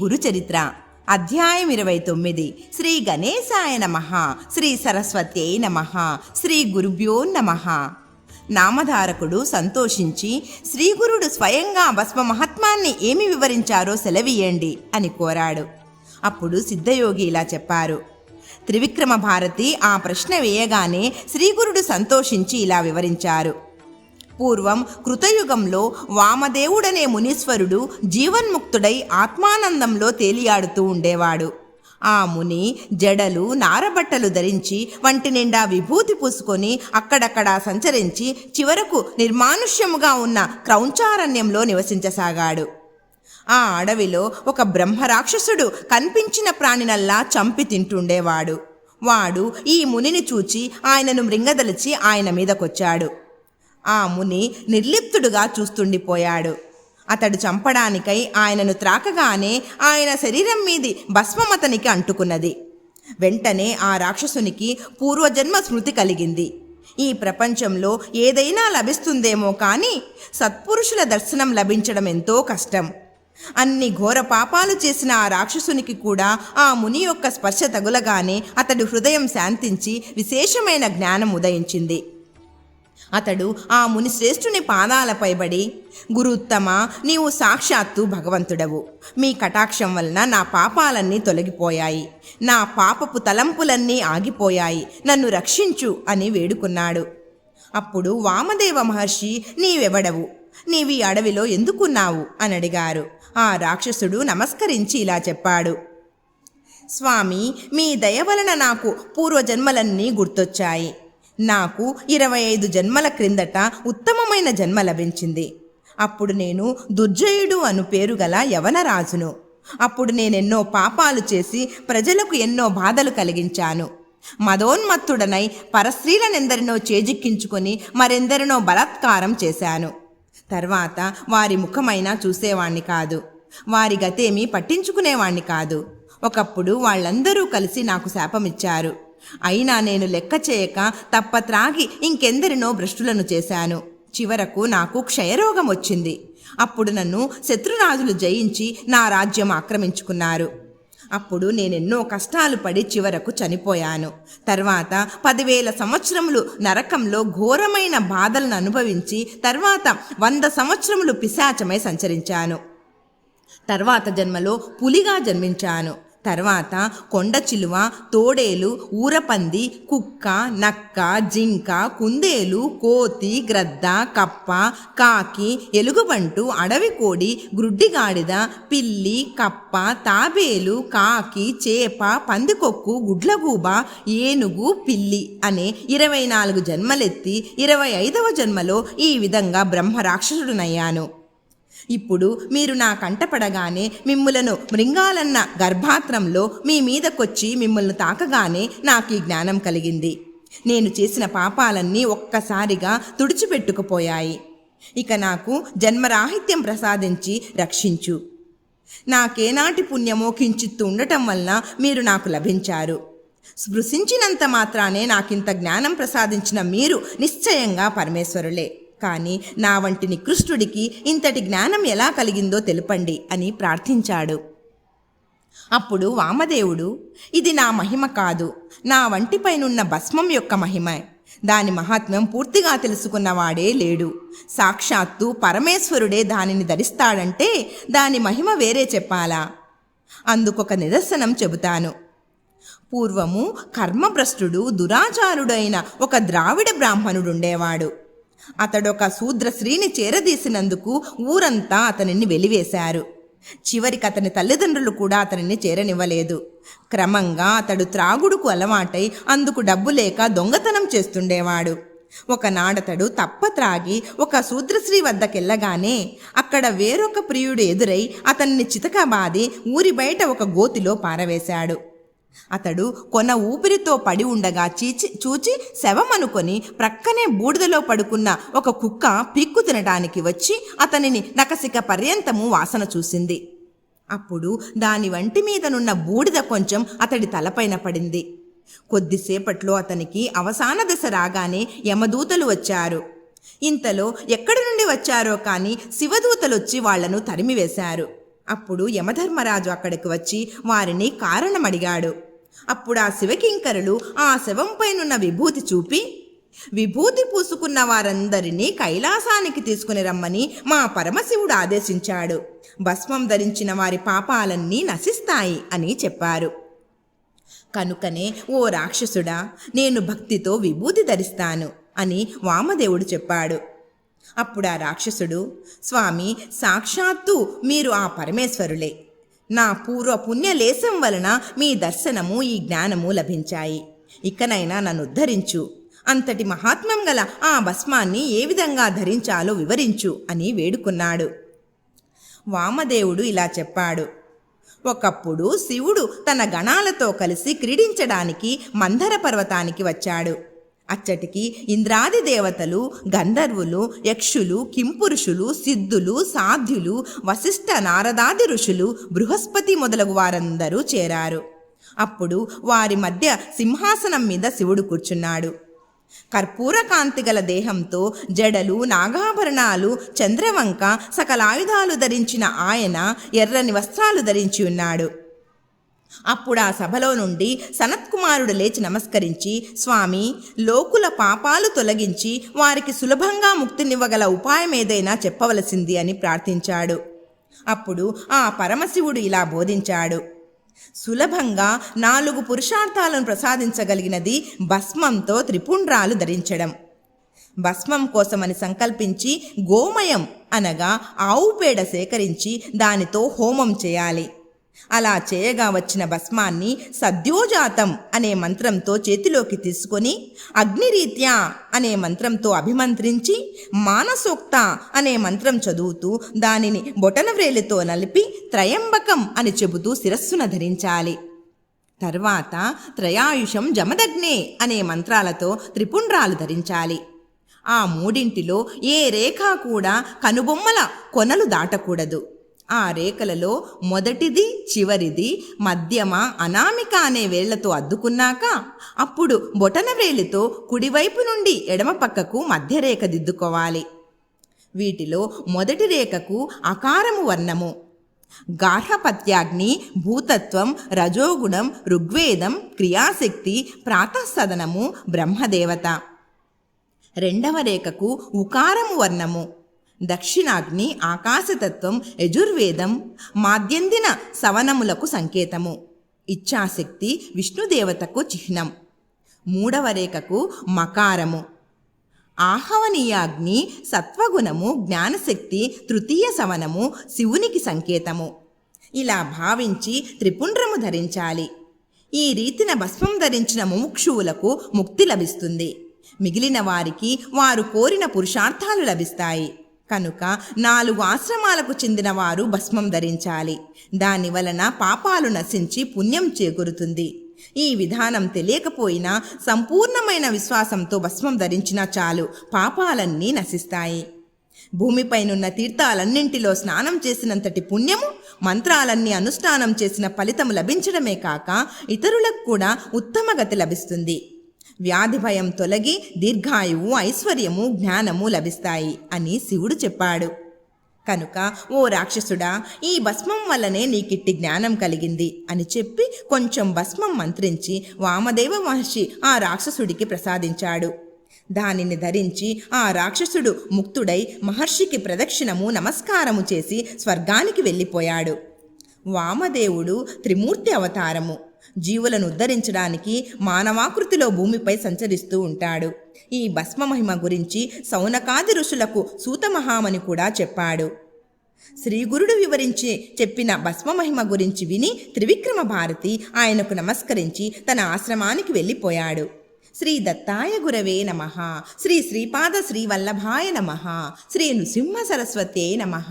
గురుచరిత్ర అధ్యాయం 29 శ్రీ గణేశాయ నమః శ్రీ సరస్వత్యై నమః శ్రీ గురుభ్యో నమః. నామధారకుడు సంతోషించి శ్రీగురుడు స్వయంగా భస్మ మహత్మాన్ని ఏమి వివరించారో సెలవీయండి అని కోరాడు. అప్పుడు సిద్ధయోగి ఇలా చెప్పారు. త్రివిక్రమ భారతి ఆ ప్రశ్న వేయగానే శ్రీగురుడు సంతోషించి ఇలా వివరించారు. పూర్వం కృతయుగంలో వామదేవుడనే మునీశ్వరుడు జీవన్ముక్తుడై ఆత్మానందంలో తేలియాడుతూ ఉండేవాడు. ఆ ముని జడలు నారబట్టలు ధరించి వంటి నిండా విభూతి పూసుకొని అక్కడక్కడా సంచరించి చివరకు నిర్మానుష్యముగా ఉన్న క్రౌంచారణ్యంలో నివసించసాగాడు. ఆ అడవిలో ఒక బ్రహ్మరాక్షసుడు కనిపించిన ప్రాణినల్లా చంపి తింటుండేవాడు. వాడు ఈ మునిని చూచి ఆయనను మృంగదలిచి ఆయన మీదకొచ్చాడు. ఆ ముని నిర్లిప్తుడుగా చూస్తుండిపోయాడు. అతడు చంపడానికై ఆయనను త్రాకగానే ఆయన శరీరం మీది భస్మమతనికి అంటుకున్నది. వెంటనే ఆ రాక్షసునికి పూర్వజన్మ స్మృతి కలిగింది. ఈ ప్రపంచంలో ఏదైనా లభిస్తుందేమో కానీ సత్పురుషుల దర్శనం లభించడం ఎంతో కష్టం. అన్ని ఘోర పాపాలు చేసిన ఆ రాక్షసునికి కూడా ఆ ముని యొక్క స్పర్శ తగులగానే అతడి హృదయం శాంతించి విశేషమైన జ్ఞానం ఉదయించింది. అతడు ఆ ముని శ్రేష్ఠుని పాదాలపై పడి, గురుత్తమ, నీవు సాక్షాత్తు భగవంతుడవు. మీ కటాక్షం వలన నా పాపాలన్నీ తొలగిపోయాయి, నా పాపపు తలంపులన్నీ ఆగిపోయాయి, నన్ను రక్షించు అని వేడుకున్నాడు. అప్పుడు వామదేవ మహర్షి, నీవెవడవు, నీవి అడవిలో ఎందుకున్నావు అని అడిగారు. ఆ రాక్షసుడు నమస్కరించి ఇలా చెప్పాడు. స్వామి, మీ దయ వలన నాకు పూర్వజన్మలన్నీ గుర్తొచ్చాయి. నాకు 25 జన్మల క్రిందట ఉత్తమమైన జన్మ లభించింది. అప్పుడు నేను దుర్జయుడు అను పేరు గల యవనరాజును. అప్పుడు నేనెన్నో పాపాలు చేసి ప్రజలకు ఎన్నో బాధలు కలిగించాను. మదోన్మత్తుడనై పరస్త్రీలనెందరినో చేజిక్కించుకొని మరెందరినో బలాత్కారం చేశాను. తర్వాత వారి ముఖమైనా చూసేవాణ్ణి కాదు, వారి గతేమీ పట్టించుకునేవాణ్ణి కాదు. ఒకప్పుడు వాళ్ళందరూ కలిసి నాకు శాపమిచ్చారు. అయినా నేను లెక్క చేయక తప్పత్రాగి ఇంకెందరినో భ్రష్టులను చేశాను. చివరకు నాకు క్షయరోగం వచ్చింది. అప్పుడు నన్ను శత్రురాజులు జయించి నా రాజ్యం ఆక్రమించుకున్నారు. అప్పుడు నేనెన్నో కష్టాలు పడి చివరకు చనిపోయాను. తర్వాత 10,000 సంవత్సరములు నరకంలో ఘోరమైన బాధలను అనుభవించి తర్వాత 100 సంవత్సరములు పిశాచమై సంచరించాను. తర్వాత జన్మలో పులిగా జన్మించాను. తర్వాత కొండ చిలువ, తోడేలు, ఊరపంది, కుక్క, నక్క, జింక, కుందేలు, కోతి, గ్రద్ద, కప్ప, కాకి, ఎలుగుబంటు, అడవి కోడి, గ్రుడ్డిగాడిద, పిల్లి, కప్ప, తాబేలు, కాకి, చేప, పందికొక్కు, గుడ్లగూబ, ఏనుగు, పిల్లి అనే 24 జన్మలెత్తి 25వ జన్మలో ఈ విధంగా బ్రహ్మ రాక్షసుడునయ్యాను. ఇప్పుడు మీరు నా కంటపడగానే మిమ్ములను మృంగాలన్న గర్భాత్రంలో మీ మీదకొచ్చి మిమ్మల్ని తాకగానే నాకు ఈ జ్ఞానం కలిగింది. నేను చేసిన పాపాలన్నీ ఒక్కసారిగా తుడిచిపెట్టుకుపోయాయి. ఇక నాకు జన్మరాహిత్యం ప్రసాదించి రక్షించు. నాకేనాటి పుణ్యమో కించిత్తు ఉండటం వలన మీరు నాకు లభించారు. స్పృశించినంత మాత్రానే నాకింత జ్ఞానం ప్రసాదించిన మీరు నిశ్చయంగా పరమేశ్వరులే. కానీ నా వంటి నికృష్టుడికి ఇంతటి జ్ఞానం ఎలా కలిగిందో తెలుపండి అని ప్రార్థించాడు. అప్పుడు వామదేవుడు, ఇది నా మహిమ కాదు, నా వంటిపైనున్న భస్మం యొక్క మహిమ. దాని మహాత్మ్యం పూర్తిగా తెలుసుకున్నవాడే లేడు. సాక్షాత్తు పరమేశ్వరుడే దానిని ధరిస్తాడంటే దాని మహిమ వేరే చెప్పాలా? అందుకొక నిదర్శనం చెబుతాను. పూర్వము కర్మభ్రష్టుడు దురాచారుడైన ఒక ద్రావిడ బ్రాహ్మణుడుండేవాడు. అతడొక శూద్ర స్త్రీని చేరదీసినందుకు ఊరంతా అతనిని వెలివేశారు. చివరికి అతని తల్లిదండ్రులు కూడా అతనిని చేరనివ్వలేదు. క్రమంగా అతడు త్రాగుడుకు అలవాటై అందుకు డబ్బు లేక దొంగతనం చేస్తుండేవాడు. ఒకనాడతడు తప్పత్రాగి ఒక శూద్రశ్రీ వద్దకెళ్ళగానే అక్కడ వేరొక ప్రియుడు ఎదురై అతన్ని చితకబాది ఊరి బయట ఒక గోతిలో పారవేశాడు. అతడు కొన ఊపిరితో పడి ఉండగా చూచి శవమనుకొని ప్రక్కనే బూడిదలో పడుకున్న ఒక కుక్క పిక్కు తినడానికి వచ్చి అతనిని నకసిక పర్యంతము వాసన చూసింది. అప్పుడు దాని వంటి మీదనున్న బూడిద కొంచెం అతడి తలపైన పడింది. కొద్దిసేపట్లో అతనికి అవసాన దశ రాగానే యమదూతలు వచ్చారు. ఇంతలో ఎక్కడి నుండి వచ్చారో కానీ శివదూతలొచ్చి వాళ్లను తరిమివేశారు. అప్పుడు యమధర్మరాజు అక్కడికి వచ్చి వారిని కారణమడిగాడు. అప్పుడు ఆ శివకింకరులు ఆ శవంపైనున్న విభూతి చూపి, విభూతి పూసుకున్న వారందరినీ కైలాసానికి తీసుకుని రమ్మని మా పరమశివుడు ఆదేశించాడు. భస్మం ధరించిన వారి పాపాలన్నీ నశిస్తాయి అని చెప్పారు. కనుకనే ఓ రాక్షసుడా, నేను భక్తితో విభూతి ధరిస్తాను అని వామదేవుడు చెప్పాడు. అప్పుడు ఆ రాక్షసుడు, స్వామి, సాక్షాత్తు మీరు ఆ పరమేశ్వరులే. నా పూర్వ పుణ్యలేశం వలన మీ దర్శనము ఈ జ్ఞానము లభించాయి. ఇకనైనా నన్ను ఉద్ధరించు. అంతటి మహాత్మ్యం గల ఆ భస్మాన్ని ఏ విధంగా ధరించాలో వివరించు అని వేడుకున్నాడు. వామదేవుడు ఇలా చెప్పాడు. ఒకప్పుడు శివుడు తన గణాలతో కలిసి క్రీడించడానికి మందర పర్వతానికి వచ్చాడు. అచ్చటికి ఇంద్రాది దేవతలు, గంధర్వులు, యక్షులు, కింపురుషులు, సిద్ధులు, సాధ్యులు, వశిష్ఠ నారదాది ఋషులు, బృహస్పతి మొదలగు వారందరూ చేరారు. అప్పుడు వారి మధ్య సింహాసనం మీద శివుడు కూర్చున్నాడు. కర్పూర కాంతి గల దేహంతో, జడలు, నాగాభరణాలు, చంద్రవంక, సకలాయుధాలు ధరించిన ఆయన ఎర్రని వస్త్రాలు ధరించి ఉన్నాడు. అప్పుడు ఆ సభలో నుండి సనత్కుమారుడు లేచి నమస్కరించి, స్వామి, లోకుల పాపాలు తొలగించి వారికి సులభంగా ముక్తినివ్వగల ఉపాయం ఏదైనా చెప్పవలసింది అని ప్రార్థించాడు. అప్పుడు ఆ పరమశివుడు ఇలా బోధించాడు. సులభంగా 4 పురుషార్థాలను ప్రసాదించగలిగినది భస్మంతో త్రిపుండ్రాలు ధరించడం. భస్మం కోసమని సంకల్పించి గోమయం అనగా ఆవు పేడ సేకరించి దానితో హోమం చేయాలి. అలా చేయగా వచ్చిన భస్మాన్ని సద్యోజాతం అనే మంత్రంతో చేతిలోకి తీసుకొని, అగ్నిరీత్యా అనే మంత్రంతో అభిమంత్రించి, మానసోక్త అనే మంత్రం చదువుతూ దానిని బొటనవ్రేలితో నలిపి త్రయంబకం అని చెబుతూ శిరస్సున ధరించాలి. తర్వాత త్రయాయుషం జమదగ్నే అనే మంత్రాలతో త్రిపుండ్రాలు ధరించాలి. ఆ మూడింటిలో ఏ రేఖ కూడా కనుబొమ్మల కొనలు దాటకూడదు. ఆ రేఖలలో మొదటిది, చివరిది, మధ్యమ, అనామిక అనే వేళ్లతో అద్దుకున్నాక అప్పుడు బొటనవేలితో కుడివైపు నుండి ఎడమ పక్కకు మధ్యరేఖ దిద్దుకోవాలి. వీటిలో మొదటి రేఖకు అకారము వర్ణము. గార్హపత్యాగ్ని, భూతత్వం, రజోగుణం, ఋగ్వేదం, క్రియాశక్తి, ప్రాతఃసదనము, బ్రహ్మదేవత. రెండవ రేఖకు ఉకారము వర్ణము. దక్షిణాగ్ని, ఆకాశతత్వం, యజుర్వేదం, మాద్యందిన సవనములకు సంకేతము. ఇచ్ఛాశక్తి, విష్ణుదేవతకు చిహ్నం. మూడవ రేఖకు మకారము. ఆహవనీయాగ్ని, సత్వగుణము, జ్ఞానశక్తి, తృతీయ సవనము, శివునికి సంకేతము. ఇలా భావించి త్రిపుండ్రము ధరించాలి. ఈ రీతిన భస్మం ధరించిన ముముక్షువులకు ముక్తి లభిస్తుంది. మిగిలిన వారికి వారు కోరిన పురుషార్థాలు లభిస్తాయి. కనుక 4 ఆశ్రమాలకు చెందిన వారు భస్మం ధరించాలి. దాని వలన పాపాలు నశించి పుణ్యం చేకూరుతుంది. ఈ విధానం తెలియకపోయినా సంపూర్ణమైన విశ్వాసంతో భస్మం ధరించినా చాలు, పాపాలన్నీ నశిస్తాయి. భూమిపైనున్న తీర్థాలన్నింటిలో స్నానం చేసినంతటి పుణ్యము, మంత్రాలన్నీ అనుష్ఠానం చేసిన ఫలితము లభించడమే కాక ఇతరులకు కూడా ఉత్తమ గతి లభిస్తుంది. వ్యాధి భయం తొలగి దీర్ఘాయువు, ఐశ్వర్యము, జ్ఞానము లభిస్తాయి అని శివుడు చెప్పాడు. కనుక ఓ రాక్షసుడా, ఈ భస్మం వల్లనే నీకిట్టి జ్ఞానం కలిగింది అని చెప్పి కొంచెం భస్మం మంత్రించి వామదేవ మహర్షి ఆ రాక్షసుడికి ప్రసాదించాడు. దానిని ధరించి ఆ రాక్షసుడు ముక్తుడై మహర్షికి ప్రదక్షిణము, నమస్కారము చేసి స్వర్గానికి వెళ్ళిపోయాడు. వామదేవుడు త్రిమూర్తి అవతారము. జీవులను ఉద్ధరించడానికి మానవాకృతిలో భూమిపై సంచరిస్తూ ఉంటాడు. ఈ భస్మ మహిమ గురించి సౌనకాది ఋషులకు సూతమహామని కూడా చెప్పాడు. శ్రీగురుడు వివరించి చెప్పిన భస్మ మహిమ గురించి విని త్రివిక్రమ భారతి ఆయనకు నమస్కరించి తన ఆశ్రమానికి వెళ్ళిపోయాడు. శ్రీ దత్తాయ గురవే నమః. శ్రీ శ్రీపాద శ్రీవల్లభాయ నమః. శ్రీ నృసింహ సరస్వత్యై నమః.